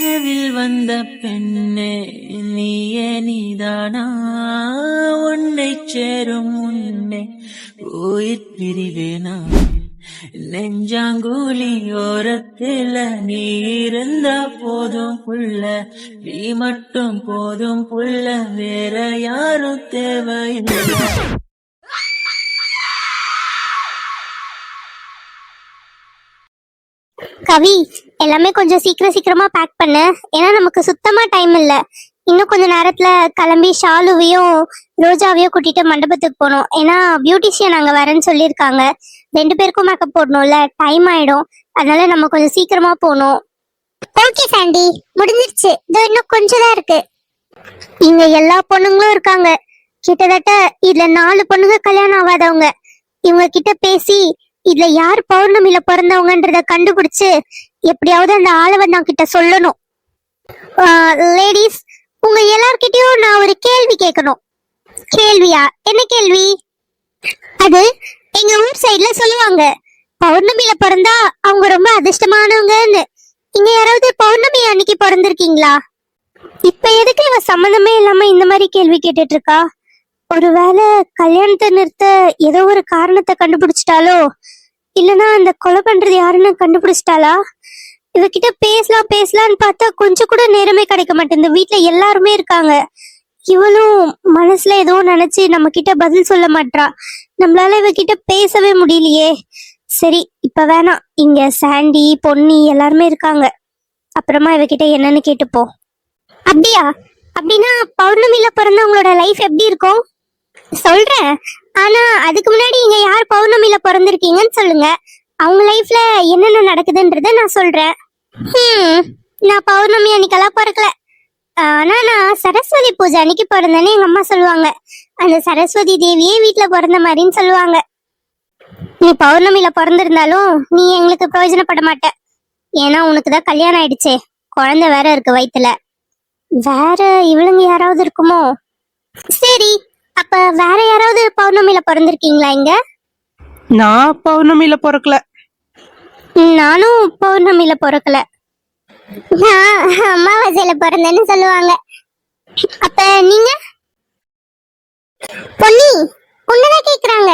கனவில் வந்த பெண்ணே நீயே நீதானா, உன்னை சேரும் முன்னே உயிர் பிரிவேனா. நெஞ்சாங்குழி ஓரத்தில நீ இருந்தா போதும் புள்ள, நீ மட்டும் போதும் புள்ள, வேற யாரும் தேவையில்லை. கவி, எல்லாமே கொஞ்சம் சீக்கிரமா பேக் பண்ணு. ஏன்னா நமக்கு சுத்தமா டைம் இல்ல. இன்னும் கொஞ்ச நேரத்துல கிளம்பி ஷாலுவையும் ரோஜாவையும் கூட்டிட்டு மண்டபத்துக்கு போகணும். ஏன்னா பியூட்டிஷியன் அங்க வரேன்னு சொல்லியிருக்காங்க. 2 பேருக்கும் மேக்கப் போடணும்ல, டைம் ஆயிடும். அதனால நம்ம கொஞ்சம் சீக்கிரமா போகணும். ஓகே சாண்டி, முடிஞ்சிருச்சு. இன்னும் கொஞ்சம் தான் இருக்கு. இங்க எல்லா பொண்ணுங்களும் இருக்காங்க. கிட்டத்தட்ட இதுல 4 பொண்ணுங்க கல்யாணம் ஆகாதவங்க. இவங்க கிட்ட பேசி இதுல யார் பௌர்ணமியில பிறந்தவங்கன்றத கண்டுபிடிச்சு எப்படியாவது அந்த ஆளவன் கிட்ட சொல்லணும். லேடிஸ், உங்க எல்லார்கிட்டயும் நான் ஒரு கேள்வி கேட்கணும். கேள்வியா? என்ன கேள்வி? அது எங்க ஊர் சைடுல சொல்லுவாங்க, பௌர்ணமியில பிறந்தா அவங்க ரொம்ப அதிர்ஷ்டமானவங்கன்னு. இங்க யாராவது பௌர்ணமி அன்னைக்கு பிறந்திருக்கீங்களா? இப்ப எதுக்கு இவ சம்மந்தமே இல்லாம இந்த மாதிரி கேள்வி கேட்டுட்டு இருக்கா? ஒருவேளை கல்யாணத்தை நிறுத்த ஏதோ ஒரு காரணத்தை கண்டுபிடிச்சிட்டாலோ, இல்லனா அந்த கொலை பண்றது யாருன்னு கண்டுபிடிச்சிட்டாளா? இவகிட்ட பேசலாம்னு பார்த்தா கொஞ்சம் கூட நேரமே கிடைக்க மாட்டேங்குது. வீட்டுல எல்லாருமே இருக்காங்க. இவளும் மனசுல ஏதோ நினைச்சு நம்ம கிட்ட பதில் சொல்ல மாட்டா. நம்மளால இவகிட்ட பேசவே முடியலையே. சரி, இப்ப வேணாம். இங்க சாண்டி, பொன்னி எல்லாருமே இருக்காங்க. அப்புறமா இவகிட்ட என்னன்னு கேட்டுப்போம். அப்படியா? அப்படின்னா பௌர்ணமியில பிறந்தவங்களோட லைஃப் எப்படி இருக்கும்? சொல்றேன். ஆனா அதுக்கு முன்னாடி இங்க யார் பௌர்ணமியில பிறந்திருக்கீங்கன்னு சொல்லுங்க. அவங்க லைஃப்ல என்னென்ன நடக்குதுன்றத நான் சொல்றேன். நான் பௌர்ணமி அன்னைக்கெல்லாம் பிறக்கல. ஆனா நான் சரஸ்வதி பூஜை அன்னைக்கு பிறந்தேன்னு எங்க அம்மா சொல்லுவாங்க. அந்த சரஸ்வதி தேவியே வீட்டுல பிறந்த மாதிரின்னு சொல்லுவாங்க. நீ பௌர்ணமியில பிறந்திருந்தாலும் நீ எங்களுக்கு பிரயோஜனப்பட மாட்ட. ஏன்னா உனக்குதான் கல்யாணம் ஆயிடுச்சே, குழந்தை வேற இருக்கு வயித்துல. வேற இவளுங்க யாராவது இருக்குமோ? சரி, அப்ப வேற யாராவது பௌர்ணமியில பிறந்திருக்கீங்களா இங்க? நான் பௌர்ணமியில பிறக்கல. நானும் பௌர்ணமியில பிறக்கல. நான் அமாவாசையில பிறந்தேன்னு சொல்லுவாங்க. அப்ப நீங்க? பொன்னி, உன்னதான் கேக்குறாங்க.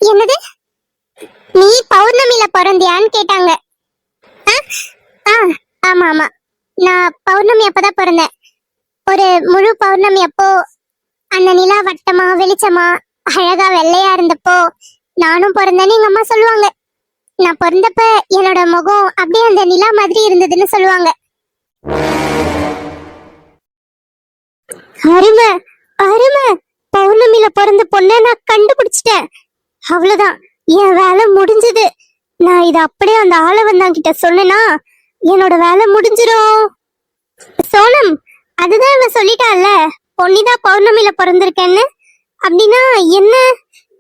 என்னது? நீ பௌர்ணமியில பிறந்தியான்னு கேட்டாங்க. ஆமா ஆமா, நான் பௌர்ணமி அப்பதான் பிறந்தேன். ஒரு முழு பௌர்ணமி அப்போ அந்த நிலா வட்டமா வெளிச்சமா அழகா வெள்ளையா இருந்தப்போ நானும் பிறந்தேன்னு எங்க அம்மா சொல்லுவாங்க. நான் பிறந்தப்ப என்னோட முகம் அப்படியே அந்த நிலா மாதிரி இருந்ததுன்னு சொல்லுவாங்க. அருமை அருமை, பௌர்ணமியில பிறந்த பொண்ணை நான் கண்டுபிடிச்சிட்டேன். அவ்வளவுதான், என் வேலை முடிஞ்சது. நான் இத அப்படியே அந்த ஆளவன் கிட்ட சொன்னேன்னா என்னோட வேலை முடிஞ்சிரும். சோனம், அதுதான் இவன் சொல்லிட்டான்ல, பொன்னிதான் பௌர்ணமியில பிறந்திருக்கேன்னு. அப்படின்னா என்ன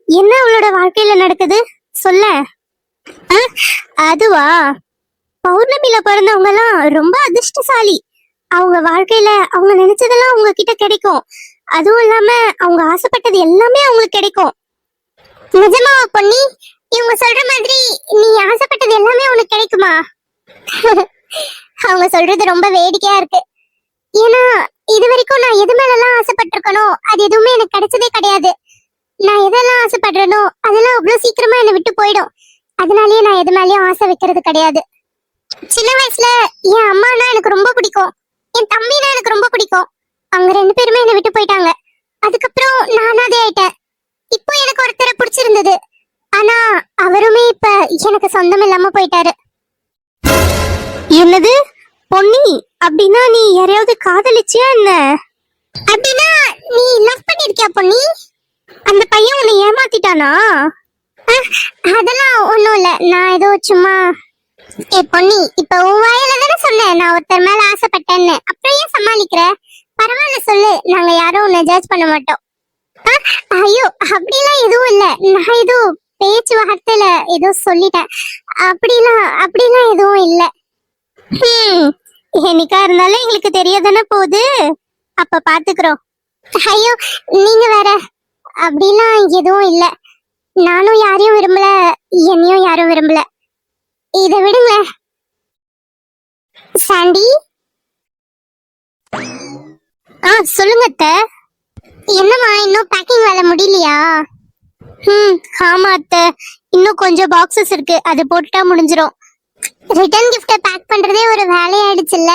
என்ன அவளோட வாழ்க்கையில நடக்குது சொல்ல. அதுவா, பௌர்ணமியில பிறந்தவங்க எல்லாம் ரொம்ப அதிர்ஷ்டசாலி. அவங்க வாழ்க்கையில அவங்க நினைச்சதெல்லாம் அவங்க கிட்ட கிடைக்கும். அதுவும் இல்லாம அவங்க ஆசைப்பட்டது எல்லாமே அவங்களுக்கு கிடைக்கும். நிஜமா பொன்னி? இவங்க சொல்ற மாதிரி நீ ஆசைப்பட்டது எல்லாமே உனக்கு கிடைக்குமா? அவங்க சொல்றது ரொம்ப வேடிக்கையா இருக்கு. ஏன்னா இது வரைக்கும் நான் எது மேலாம் ஆசைப்பட்டிருக்கனோ அது எதுவுமே எனக்கு கிடைச்சதே கிடையாது. நான் எதெல்லாம் ஆசைப்படுறனோ அதெல்லாம் அவ்வளவு சீக்கிரமா என்னை விட்டு போயிடும். அதனாலயே நான் எது மேலயும் ஆசை வைக்கிறது கிடையாது. சின்ன வயசுல என் அம்மானா எனக்கு ரொம்ப பிடிக்கும், என் தம்பினா எனக்கு ரொம்ப பிடிக்கும். அவங்க 2 பேருமே என்னை விட்டு போயிட்டாங்க. அதுக்கப்புறம் நானாதே ஆயிட்டேன். இப்போ எனக்கு ஒருத்தரை பிடிச்சிருந்தது. ஆனா அவருமே இப்ப எனக்கு சொந்தம் இல்லாம போயிட்டாரு. என்னது பொன்னி? அப்படின்னா நீ யாரையாவது காதலிச்சியா என்ன? அப்படின்னா நீ லவ் பண்ணிருக்கியா பொன்னி? அந்த பையன் உன்னை ஏமாத்திட்டானா? அதெல்லாம் ஒண்ணும் இல்ல, நான் ஏதோ சும்மா. பொன்னி, இப்ப உன் வாயில தானே சொன்னேன் நான் ஒருத்தர் மேல ஆசைப்பட்டேன்னு. அப்புறம் ஏன் சமாளிக்கிற? பரவாயில்ல சொல்லு, நாங்க யாரும் உன்னை ஜட்ஜ் பண்ண மாட்டோம். ஐயோ, அப்படிலாம் எதுவும் இல்ல. நான் ஏதோ பேச்சு வார்த்தையில ஏதோ சொல்லிட்டேன். அப்படிலாம் எதுவும் இல்ல. என்னைக்கா இருந்தாலும் எங்களுக்கு தெரியாதானே போகுது. அப்ப பாத்துக்கிறோம். ஐயோ நீங்க வேற. அப்படிலாம் எதுவும் இல்ல. நானும் யாரையும் விரும்பல, என்னையும் யாரும் விரும்பல. இதை விடுங்க. சொல்லுங்க அத்தை. என்னம்மா இன்னும் பேக்கிங் வேலை முடியலையா? ஆமா அத்தை, இன்னும் கொஞ்சம் பாக்ஸஸ் இருக்கு, அது போட்டுட்டா முடிஞ்சிரும். ரிட்டர்ன் கிஃப்ட பேக் பண்றதே ஒரு வேலையாயிடுச்சுல்ல.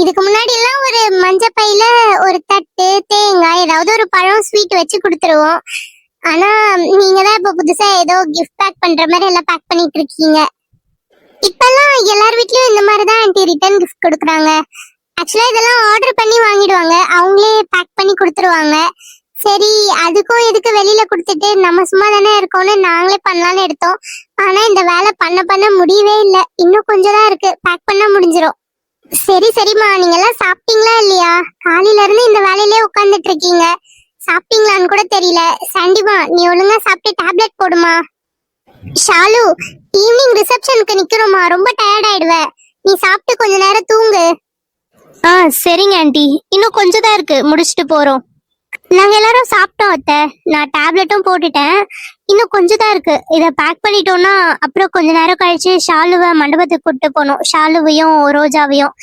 இதுக்கு முன்னாடி எல்லாம் ஒரு மஞ்சள் பையில ஒரு தட்டு, தேங்காய், ஏதாவது ஒரு பழம், ஸ்வீட் வச்சு கொடுத்துருவோம். ஆனா நீங்க தான் இப்ப புதுசா ஏதோ கிஃப்ட் பேக் பண்ற மாதிரி எல்லாம் பேக் பண்ணிட்டு இருக்கீங்க. இப்பெல்லாம் எல்லார் வீட்லயும் இந்த மாதிரி தான் ஆன்ட்டி ரிட்டர்ன் கிஃப்ட் கொடுக்குறாங்க. ஆக்சுவலா இதெல்லாம் ஆர்டர் பண்ணி வாங்கிடுவாங்க, அவங்களே பேக் பண்ணி கொடுத்துருவாங்க. சரி, அதுக்கும் இதுக்கு வெளியில கொடுத்துட்டு நம்ம சும்மா தானே இருக்கோம்னு நாங்களே பண்ணலாம்னு எடுத்தோம். ஆனா இந்த வேலை பண்ண முடியவே இல்லை. இன்னும் கொஞ்சம் தான் இருக்கு, பேக் பண்ணா முடிஞ்சிரும். சரிம்மா, நீங்க எல்லாம் சாப்பிட்டீங்களா இல்லையா? காலையில இருந்து இந்த வேலையிலே உட்கார்ந்துட்டு இருக்கீங்க, சாப்பிட்டீங்களான்னு கூட தெரியல. சாண்டிமா, நீ ஒழுங்கா சாப்பிட்டு டேப்லெட் போடுமா. ஷாலு, ஈவினிங் ரிசப்ஷனுக்கு நிக்கிறோமா, ரொம்ப டயர்ட் ஆயிடுவ. நீ சாப்பிட்டு கொஞ்ச நேரம் தூங்கு. சரிங்க ஆண்டி, இன்னும் கொஞ்சம் தான் இருக்கு, முடிச்சிட்டு போறோம். நாங்க எல்லாரும் சாப்பிட்டோம் அத்தை, நான் டேப்லெட்டும் போட்டுட்டேன். இன்னும் கொஞ்சம் தான் இருக்கு, இதை பேக் பண்ணிட்டோம்னா அப்புறம் கொஞ்ச நேரம் கழிச்சு ஷாலுவை மண்டபத்துக்கு கூட்டு போகணும். ஷாலுவையும் ரோஜாவையும்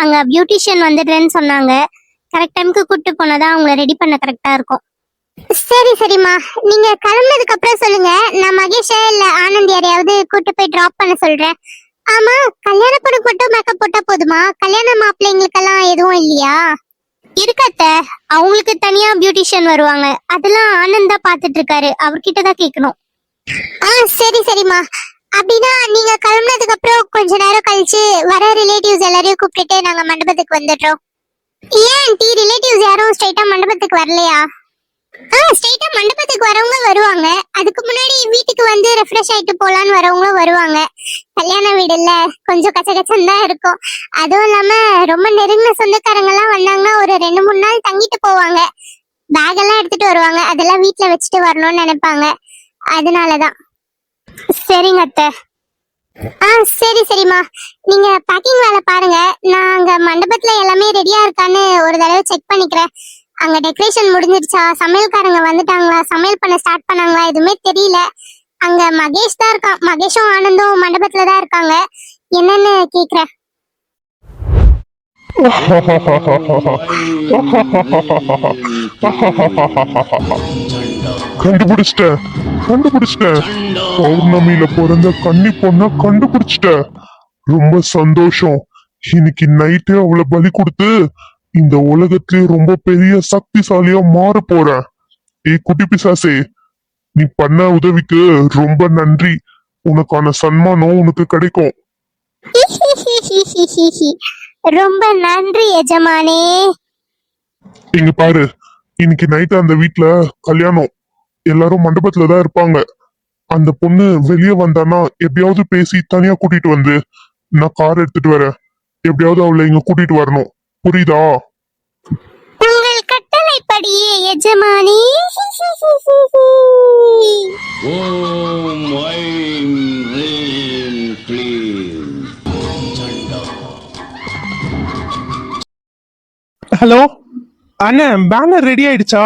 அங்க பியூட்டிஷியன் வந்துடுறேன்னு சொன்னாங்க. கரெக்ட் டைமுக்கு கூட்டு போனாதான் அவங்கள ரெடி பண்ண கரெக்டா இருக்கும். சரிம்மா, நீங்க கிளம்புனதுக்கு அப்புறம் சொல்லுங்க, நான் மகேஷா இல்ல ஆனந்த் யாரையாவது கூட்டு போய் டிராப் பண்ண சொல்றேன். ஆமா, கல்யாண பொண்ணுக்கு மட்டும் மேக்கப் போட்டா போதுமா? கல்யாண மாப்பிள்ளைங்களுக்கெல்லாம் எதுவும் இல்லையா? இருக்கத்த, அவங்களுக்கு தனியா பியூட்டிஷியன் வருவாங்க, அதெல்லாம் ஆனந்த் தான் பாத்துட்டு இருக்காரு, அவர்கிட்ட தான் கேட்கணும். சரிம்மா, அப்படின்னா நீங்க கிளம்புனதுக்கு அப்புறம் கொஞ்ச நேரம் கழிச்சு வர ரிலேட்டிவ்ஸ் எல்லாரையும் கூப்பிட்டுட்டு நாங்க மண்டபத்துக்கு வந்துடுறோம். ஏன் ஆன்ட்டி, ரிலேட்டிவ்ஸ் யாரும் ஸ்ட்ரைட்டா மண்டபத்துக்கு வரலையா? ஸ்ட்ரைட்டா மண்டபத்துக்கு வரவங்க வருவாங்க, அதுக்கு முன்னாடி வீட்டுக்கு வந்து ரெஃப்ரெஷ் ஆயிட்டு போலான்னு வரவங்களும் வருவாங்க. கல்யாண வீடு இல்ல, கொஞ்சம் கச்சகச்சம் தான் இருக்கும். அதுவும் இல்லாம ரொம்ப நெருங்கின சொந்தக்காரங்க எல்லாம் வந்தாங்கன்னா ஒரு 2-3 நாள் தங்கிட்டு போவாங்க. பேக் எல்லாம் எடுத்துட்டு வருவாங்க, அதெல்லாம் வீட்டுல வச்சுட்டு வரணும்னு நினைப்பாங்க. அதனாலதான். சரிங்க அத்தை. சரிம்மா, நீங்க பேக்கிங் வேலை பாருங்க, நான் அங்க மண்டபத்துல எல்லாமே ரெடியா இருக்கான்னு ஒரு தடவை செக் பண்ணிக்கிறேன். அங்க டெக்கரேஷன் முடிஞ்சிருச்சா, சமையல்காரங்க வந்துட்டாங்களா, சமையல் பண்ண ஸ்டார்ட் பண்ணாங்களா, எதுவுமே தெரியல. அங்க மகேஷ் தான் இருக்கான், மகேஷும் ஆனந்தும் மண்டபத்துல தான் இருக்காங்க. என்னன்னு கேக்குறேன். கண்டுபிடிச்சிட்டேன். பௌர்ணமியில பிறந்த கன்னி பொண்ண கண்டுபிடிச்சிட்டேன். ரொம்ப சந்தோஷம். இன்னைக்கு நைட்டே அவளை பலி கொடுத்து இந்த உலகத்திலே ரொம்ப பெரிய சக்திசாலியா மாற போறேன். குட்டி பிசாசே, நீ பண்ண உதவிக்கு ரொம்ப நன்றி. உனக்கான சன்மானம் உனக்கு கிடைக்கும். ரொம்ப நன்றி எஜமானே. இங்க பாரு, இன்னைக்கு நைட்டு அந்த வீட்ல கல்யாணம், எல்லாரும் மண்டபத்துலதான் இருப்பாங்க. அந்த பொண்ணு வெளியே வந்தானா எப்படியாவது பேசி தனியா கூட்டிட்டு வந்து நான் கார் எடுத்துட்டு வரேன். எப்படியாவது அவளை இங்க கூட்டிட்டு வரணும், புரியுதா? உங்கள் கட்டளைப்படியே எஜமானி. ஓம் ஐம் ரீம் க்ளீம். ஹலோ அண்ணன், பேனர் ரெடி ஆயிடுச்சா?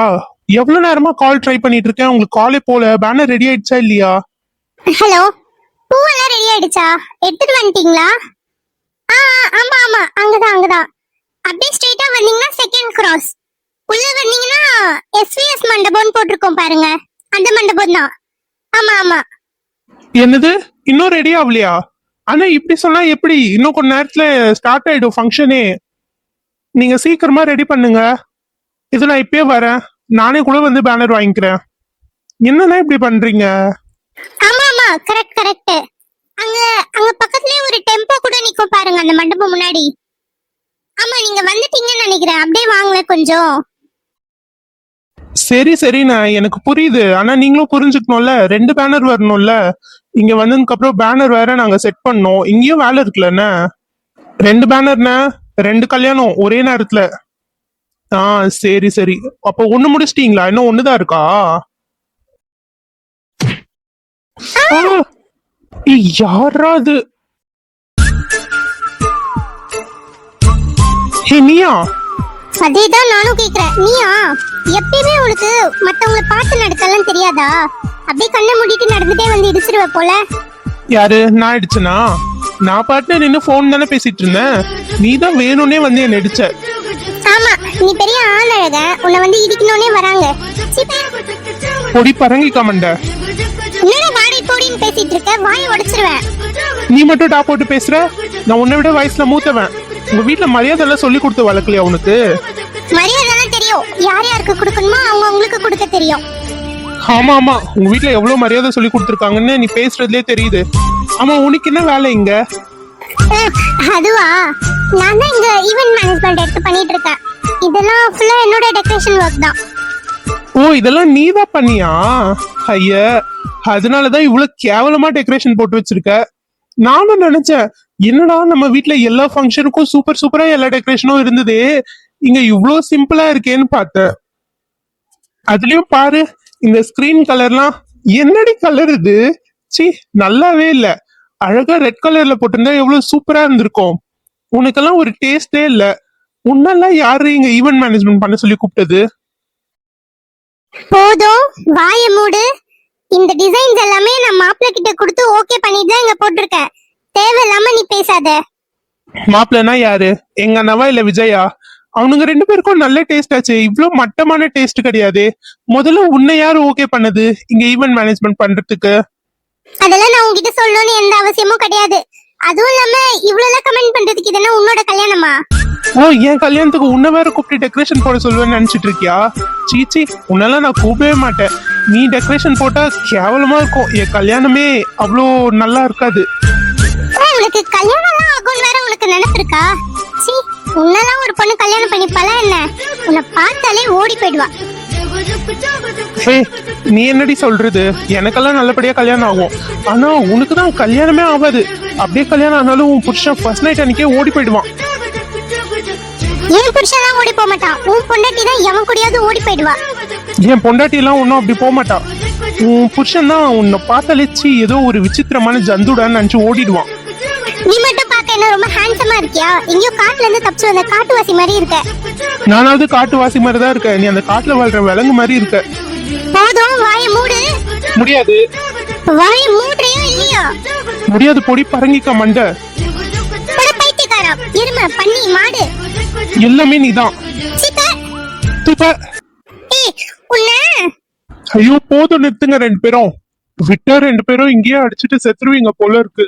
எவ்வளவு நேரமா கால் ட்ரை பண்ணிட்டு இருக்கேன், உங்களுக்கு காலே போல. பேனர் ரெடி ஆயிடுச்சா இல்லையா? ஹலோ, பூவெல்லாம் ரெடி ஆயிடுச்சா? எடுத்துட்டு வந்துட்டீங்களா? ஆமா, அங்கதான். அப்படியே ஸ்ட்ரைட்டா வந்தீங்கன்னா செகண்ட் கிராஸ். உள்ள வந்தீங்கன்னா SVS மண்டபம்னு போட்டிருக்கோம் பாருங்க, அந்த மண்டபம் தான். ஆமா. என்னது, இன்னும் ரெடி ஆகலையா? ஆனா இப்படி சொன்னா எப்படி? இன்னும் கொஞ்ச நேரத்துல ஸ்டார்ட் ஆயிடும் ஃபங்க்ஷனே. நீங்க சீக்கிரமா ரெடி பண்ணுங்க. இது நான் இப்பயே வரேன், நானே கூட வந்து பேனர் வாங்கிக்கிறேன். என்னன்னா இப்படி பண்றீங்க? ஆமா, கரெக்ட். அங்க பக்கத்துலயே ஒரு டெம்போ கூட நிக்கும் பாருங்க, அந்த மண்டபம் முன்னாடி. ஆமா, நீங்க வந்துட்டீங்கன்னு நினைக்கிறேன், அப்படியே வாங்கல கொஞ்சம். சரி, நான் எனக்கு புரியுது. ஆனா நீங்களும் புரிஞ்சுக்கணும்ல, 2 பேனர் வரணும்ல. இங்க வந்ததுக்கு அப்புறம் பேனர் வேற நாங்க செட் பண்ணோம், இங்கேயும் வேலை இருக்குல்லண்ண. 2 பேனர்ண்ண, 2 கல்யாணம் ஒரே நேரத்துல. சரி. அப்போ 1 முடிச்சிட்டீங்களா? இன்னும் 1 தான் இருக்கா? யாரா அது? நீயா? அதேதான் நானும் கேக்குறேன், நீயா? எப்பயுமே உனக்கு மத்தவங்களை பார்த்து நடக்கலாம் தெரியாதா? அப்படியே கண்ணை மூடிட்டு நடந்துட்டே வந்து இடிச்சிருவ போல. யாரு? நான் அடிச்சனா? நான் பாட்டுல நின்னு போன் தானே பேசிட்டு இருந்தேன், நீ தான் வேணும்னே வந்து என்ன அடிச்ச. ஆமா, நீ பெரிய ஆள் அழக, உன்னை வந்து இடிக்கணும்னே வராங்க. சீ, போ. பொடி பரங்கிக்கா மண்டை. என்னடா வாடி போடின்னு பேசிட்டு இருக்க? வாயை உடைச்சிருவேன். நீ மட்டும் டா போட்டு பேசுற. நான் உன்னை விட வயசுல மூத்தவன். உங்க வீட்டுல மரியாதை எல்லாம் சொல்லி கொடுத்து வளர்க்கலையா உனக்கு? மரியாதை தெரியும், யார் யாருக்கு கொடுக்கணுமோ அவங்க உங்களுக்கு கொடுக்க தெரியும். ஆமா ஆமா, உங்க வீட்டுல எவ்வளவு மரியாதை சொல்லி கொடுத்துருக்காங்கன்னு நீ பேசுறதுலயே தெரியுது. ஆமா, உனக்கு என்ன வேலை இங்க? அதுவா, நான் தான் இங்க ஈவென்ட் மேனேஜ்மெண்ட் எடுத்து பண்ணிட்டு இருக்கேன். இதெல்லாம் ஃபுல்லா என்னோட டெக்கரேஷன் ஒர்க் தான். ஓ, இதெல்லாம் நீதான் பண்ணியா? ஐயா, அதனாலதான் இவ்வளவு கேவலமா டெக்கரேஷன் போட்டு வச்சிருக்க. நானும் நினைச்சேன், என்னடா நம்ம வீட்ல எல்லா ஃபங்க்ஷனுக்கும் சூப்பர் சூப்பரா எல்லா டெக்கரேஷனும் இருந்ததே, இங்க இவ்வளவு சிம்பிளா இருக்கேன்னு பார்த்தேன். அதுலயும் பாரு, இந்த ஸ்கிரீன் கலர்லாம் என்னடி கலர் இது? சி, நல்லாவே இல்ல. அழகா ரெட் கலர்ல போட்டிருந்தா எவ்வளவு சூப்பரா இருந்திருக்கும். உனக்கெல்லாம் ஒரு டேஸ்டே இல்ல. உன்னெல்லாம் யாரு இங்க ஈவென்ட் மேனேஜ்மெண்ட் பண்ண சொல்லி கூப்பிட்டது? போதும், வாய மூடு. இந்த டிசைன்ஸ் எல்லாமே நான் மாப்பிள்ள கிட்ட கொடுத்து ஓகே பண்ணிட்டு தான் இங்க போட்டிருக்கேன். தேவையில்லாம நீ பேசாத. மாப்பிள்ளனா யாரு? எங்க அண்ணாவா இல்ல விஜயா? அவனுங்க ரெண்டு பேருக்கும் நல்ல டேஸ்ட் ஆச்சு. இவ்வளவு மட்டமான டேஸ்ட் கிடையாது. முதல்ல உன்னை யாரு ஓகே பண்ணது இங்க ஈவென்ட் மேனேஜ்மெண்ட் பண்றதுக்கு? அதெல்லாம் நான் உன்கிட்ட சொல்லணும்னு எந்த அவசியமும் கிடையாது. அதுவும் இல்லாம இவ்வளவு கமெண்ட் பண்றதுக்கு இது என்ன உன்னோட கல்யாணமா? ஓ, என் கல்யாணத்துக்கு உன்னை வேற கூப்பிட்டு டெக்கரேஷன் போட சொல்லுவேன்னு நினைச்சிட்டு இருக்கியா? சீச்சி, உன்னெல்லாம் நான் கூப்பிடவே மாட்டேன். நீ டெக்கரேஷன் போட்டா கேவலமா இருக்கும். என் கல்யாணமே அவ்வளோ நல்லா இருக்காது. உனக்கு கல்யாணம் எல்லாம் ஆகும்னு வேற உனக்கு நினைப்பு இருக்கா? சீ, உன்னெல்லாம் ஒரு பொண்ணு கல்யாணம் பண்ணிப்பாளா என்ன? உன்னை பார்த்தாலே ஓடி போயிடுவா. ஹே, நீ என்னடி சொல்றது? எனக்கெல்லாம் நல்லபடியா கல்யாணம் ஆகும். ஆனா உனக்கு தான் கல்யாணமே ஆகாது. அப்படியே கல்யாணம் ஆனாலும் உன் புருஷன் ஃபர்ஸ்ட் நைட் அன்னைக்கே ஓடி போயிடுவான். என் புருஷன் ஓடி போக மாட்டான். உன் பொண்டாட்டி தான் எவன் கூடயாவது ஓடி போயிடுவா. என் பொண்டாட்டி எல்லாம் ஒன்னும் அப்படி போக மாட்டா. உன் புருஷன் தான் உன்னை பார்த்தாலே சீ, ஏதோ ஒரு விசித்திரமான ஜந்துடான்னு நினைச்சு ஓடிடுவான். நீ மட்டும் பார்க்க என்ன ரொம்ப ஹேண்ட்ஸமா இருக்கியா? எங்கயோ காட்டுல இருந்து தப்பிச்சு வந்த காட்டுவாசி மாதிரி இருக்க. நானாவது காட்டுவாசி மாதிரி தான் இருக்க. நீ அந்த காட்டுல வாழ்ற விலங்கு மாதிரி இருக்க. போதும், வாய மூடு. முடியாது. வாய மூடுறியோ இல்லையோ? முடியாது, பொடி பரங்கிக்க மண்டை. பைத்தியக்காரா, எருமை, பன்னி, மாடு எல்லாமே நீதான். துப்ப. ஐயோ, போதும், நிறுத்துங்க ரெண்டு பேரும். விட்டா ரெண்டு பேரும் இங்கேயே அடிச்சுட்டு செத்துருவீங்க போல இருக்கு.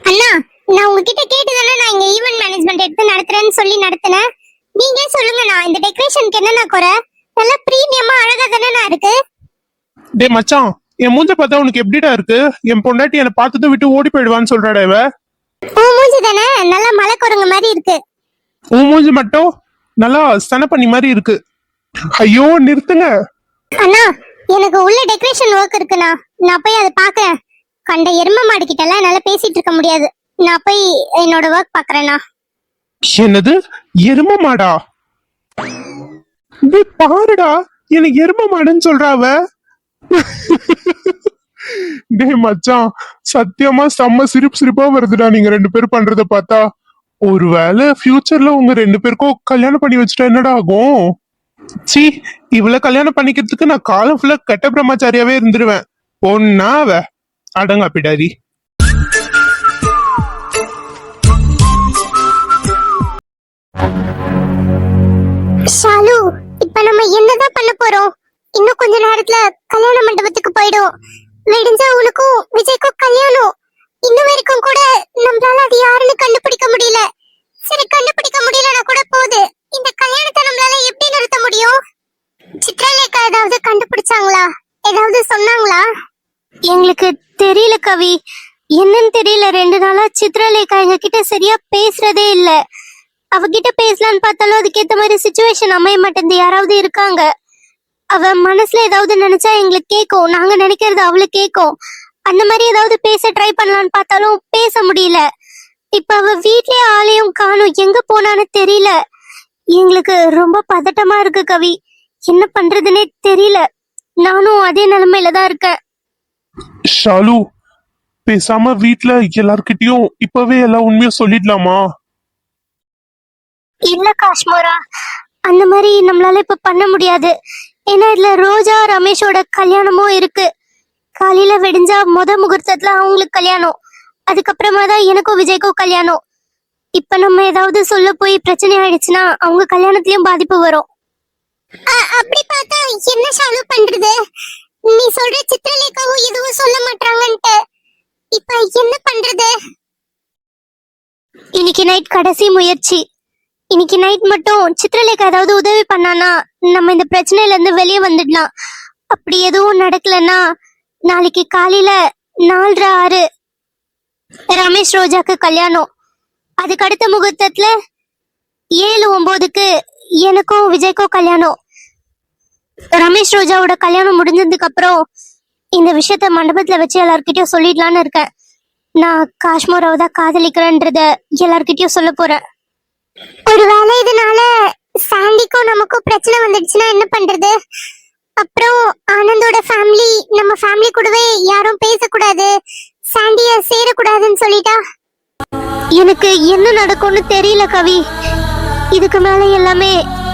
அண்ணா, நான் உங்ககிட்ட கேட்டுதானே நான் இங்க ஈவென்ட் மேனேஜ்மெண்ட் எடுத்து நடத்துறேன்னு சொல்லி நடத்தினேன். நீங்க சொல்லுங்க, நான் இந்த டெக்கரேஷனுக்கு என்னென்ன குறை? நல்ல பிரீமியமா அழகா தானே இருக்கு. டே மச்சான், என் மூஞ்ச பார்த்தா உனக்கு எப்படிடா இருக்கு? என் பொண்டாட்டி என்னை பார்த்ததும் விட்டு ஓடி போயிடுவான்னு சொல்றாடா இவ. உன் மூஞ்சி தானே நல்லா மலை குரங்கு மாதிரி இருக்கு. உன் மூஞ்சி மட்டும் நல்லா சனப்பண்ணி மாதிரி இருக்கு. ஐயோ, நிறுத்துங்க. அண்ணா, எனக்கு உள்ள டெக்கரேஷன் ஒர்க் இருக்குண்ணா. நான் போய் அதை பாக்குறேன். கண்ட எரும மாடு கிட்ட எல்லாம் என்னால பேசிட்டு இருக்க முடியாது. நான் போய் என்னோட ஒர்க் பாக்குறேண்ணா. என்னது, எரும மாடா? டேய் பாருடா, எனக்கு எரும மாடுன்னு சொல்றாவ. டேய் மச்சான், சத்தியமா செம்ம சிரிப்பா வருதுடா நீங்க ரெண்டு பேரும் பண்றத பார்த்தா. ஒருவேளை ஃபியூச்சர்ல உங்க ரெண்டு பேருக்கும் கல்யாணம் பண்ணி வச்சுட்டா என்னடா ஆகும்? சி, இவ்வளவு கல்யாணம் பண்ணிக்கிறதுக்கு நான் காலம் ஃபுல்லா கெட்ட பிரம்மச்சாரியாவே இருந்துருவேன். பொண்ணா அவ அடங்க பிடாரி. ஷாலு, இப்ப நம்ம என்னதான் பண்ண போறோம்? இன்னும் கொஞ்ச நேரத்துல கல்யாண மண்டபத்துக்கு போயிடும். விடிஞ்சா உனக்கும் விஜய்க்கும் கல்யாணம். இன்னும் வரைக்கும் கூட நம்மளால அது யாருன்னு கண்டுபிடிக்க முடியல. சரி, கண்டுபிடிக்க முடியலன்னா கூட போகுது. இந்த கல்யாணத்தை நம்மளால எப்படி நிறுத்த முடியும்? சித்ராலேகா ஏதாவது கண்டுபிடிச்சாங்களா? ஏதாவது சொன்னாங்களா? எங்களுக்கு தெரியல கவி, என்னன்னு தெரியல. 2 நாளா சித்ராலேகா எங்க கிட்ட சரியா பேசுறதே இல்ல. அவகிட்ட பேசலான்னு பார்த்தாலும் அதுக்கேத்த மாதிரி சிச்சுவேஷன் அமைய மாட்டேங்குது. யாராவது இருக்காங்க? அவ மனசுல ஏதாவது நினைச்சா எங்களுக்கு கேட்கும், நாங்க நினைக்கிறது அவளுக்கு கேட்கும். அந்த மாதிரி ஏதாவது பேச ட்ரை பண்ணலான்னு பார்த்தாலும் பேச முடியல. இப்ப அவ வீட்லயே ஆளையும் காணும், எங்க போனான்னு தெரியல. எங்களுக்கு ரொம்ப பதட்டமா இருக்கு கவி, என்ன பண்றதுன்னே தெரியல. நானும் அதே நிலைமையில தான் இருக்கேன். ஷாலு, பேசாம வீட்ல எல்லார்கிட்டயும் இப்பவே எல்லா உண்மையும் சொல்லிடலாமா? இல்ல காஷ்மோரா, அந்த மாதிரி நம்மளால இப்ப பண்ண முடியாது. ஏன்னா இதுல ரோஜா ரமேஷோட கல்யாணமும் இருக்கு. காலையில விடிஞ்சா முகூர்த்தத்துல அவங்களுக்கு கல்யாணம். அதுக்கப்புறமா தான் எனக்கும் விஜய்க்கும் கல்யாணம். இப்ப நம்ம ஏதாவது சொல்ல போய் பிரச்சனை ஆயிடுச்சுன்னா அவங்க கல்யாணத்திலயும் பாதிப்பு வரும். அப்படி பார்த்தா என்ன ஷாலு பண்றது? நீ சொல்ற சித்திரலேகாவும் எதுவும் சொல்ல மாட்டாங்கன்ட்டு இப்ப என்ன பண்றது? இன்னைக்கு நைட் கடைசி முயற்சி. இன்னைக்கு நைட் மட்டும் சித்திரலேகா ஏதாவது உதவி பண்ணானா நம்ம இந்த பிரச்சனையில இருந்து வெளியே வந்துடலாம். அப்படி எதுவும் நடக்கலன்னா நாளைக்கு காலையில 4:06 ரமேஷ் ரோஜாக்கு கல்யாணம். அதுக்கு அடுத்த முகூர்த்தத்துல 7:09 எனக்கும் விஜய்க்கும் கல்யாணம். ரமேஷ் ரோஜாவோட கல்யாணம் முடிஞ்சதுக்கு அப்புறம் இந்த விஷயத்த மண்டபத்துல வச்சு எல்லார்கிட்டயும் சொல்லிடலான்னு இருக்கேன். நான் காஷ்மீராவை தான் காதலிக்கிறேன்றத எல்லார்கிட்டயும் சொல்ல போறேன். ஒருவேளை இதனால சாண்டிக்கும் நமக்கும் பிரச்சனை வந்துடுச்சுன்னா என்ன பண்றது? அப்புறம் ஆனந்தோட ஃபேமிலி நம்ம ஃபேமிலி கூடவே யாரும் பேசக்கூடாது, சாண்டிய சேரக்கூடாதுன்னு சொல்லிட்டா எனக்கு என்ன நடக்கும்னு தெரியல கவி. இதுக்கு மேல எல்லாமே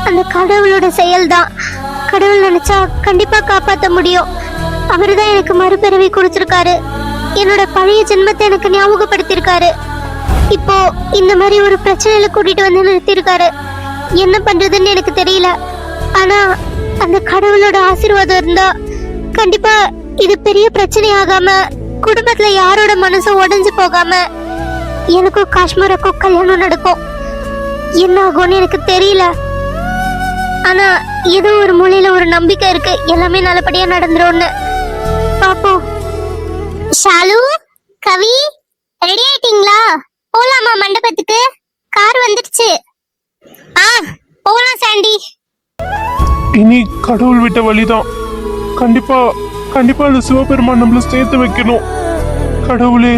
அந்த கடவுளோட செயல்தான். கடவுள் நினைச்சா கண்டிப்பா காப்பாத்த முடியும். அவருதான் எனக்கு மறுபிறவி கொடுத்திருக்காரு. என்னோட பழைய ஜென்மத்தை எனக்கு ஞாபகப்படுத்திருக்காரு. இப்போ இந்த மாதிரி ஒரு பிரச்சனையில கூட்டிட்டு வந்து நிறுத்திருக்காரு. என்ன பண்றதுன்னு எனக்கு தெரியல. ஆனா அந்த கடவுளோட ஆசீர்வாதம் இருந்தா கண்டிப்பா இது பெரிய பிரச்சனை ஆகாம, குடும்பத்துல யாரோட மனசும் உடைஞ்சு போகாம எனக்கும் காஷ்மீருக்கும் கல்யாணம் நடக்கும். என்ன ஆகும்னு எனக்கு தெரியல. ஆனா ஏதோ ஒரு மூலையில ஒரு நம்பிக்கை இருக்கு, எல்லாமே நல்லபடியா நடந்துரும்னு. பாப்போம். ஷாலு, கவி, ரெடி ஆயிட்டீங்களா? போலாமா மண்டபத்துக்கு? கார் வந்துடுச்சு. போலாம் சாண்டி. இனி கடவுள் விட்ட வழிதான். கண்டிப்பா கண்டிப்பா அந்த சிவபெருமான் நம்மள சேர்த்து வைக்கணும். கடவுளே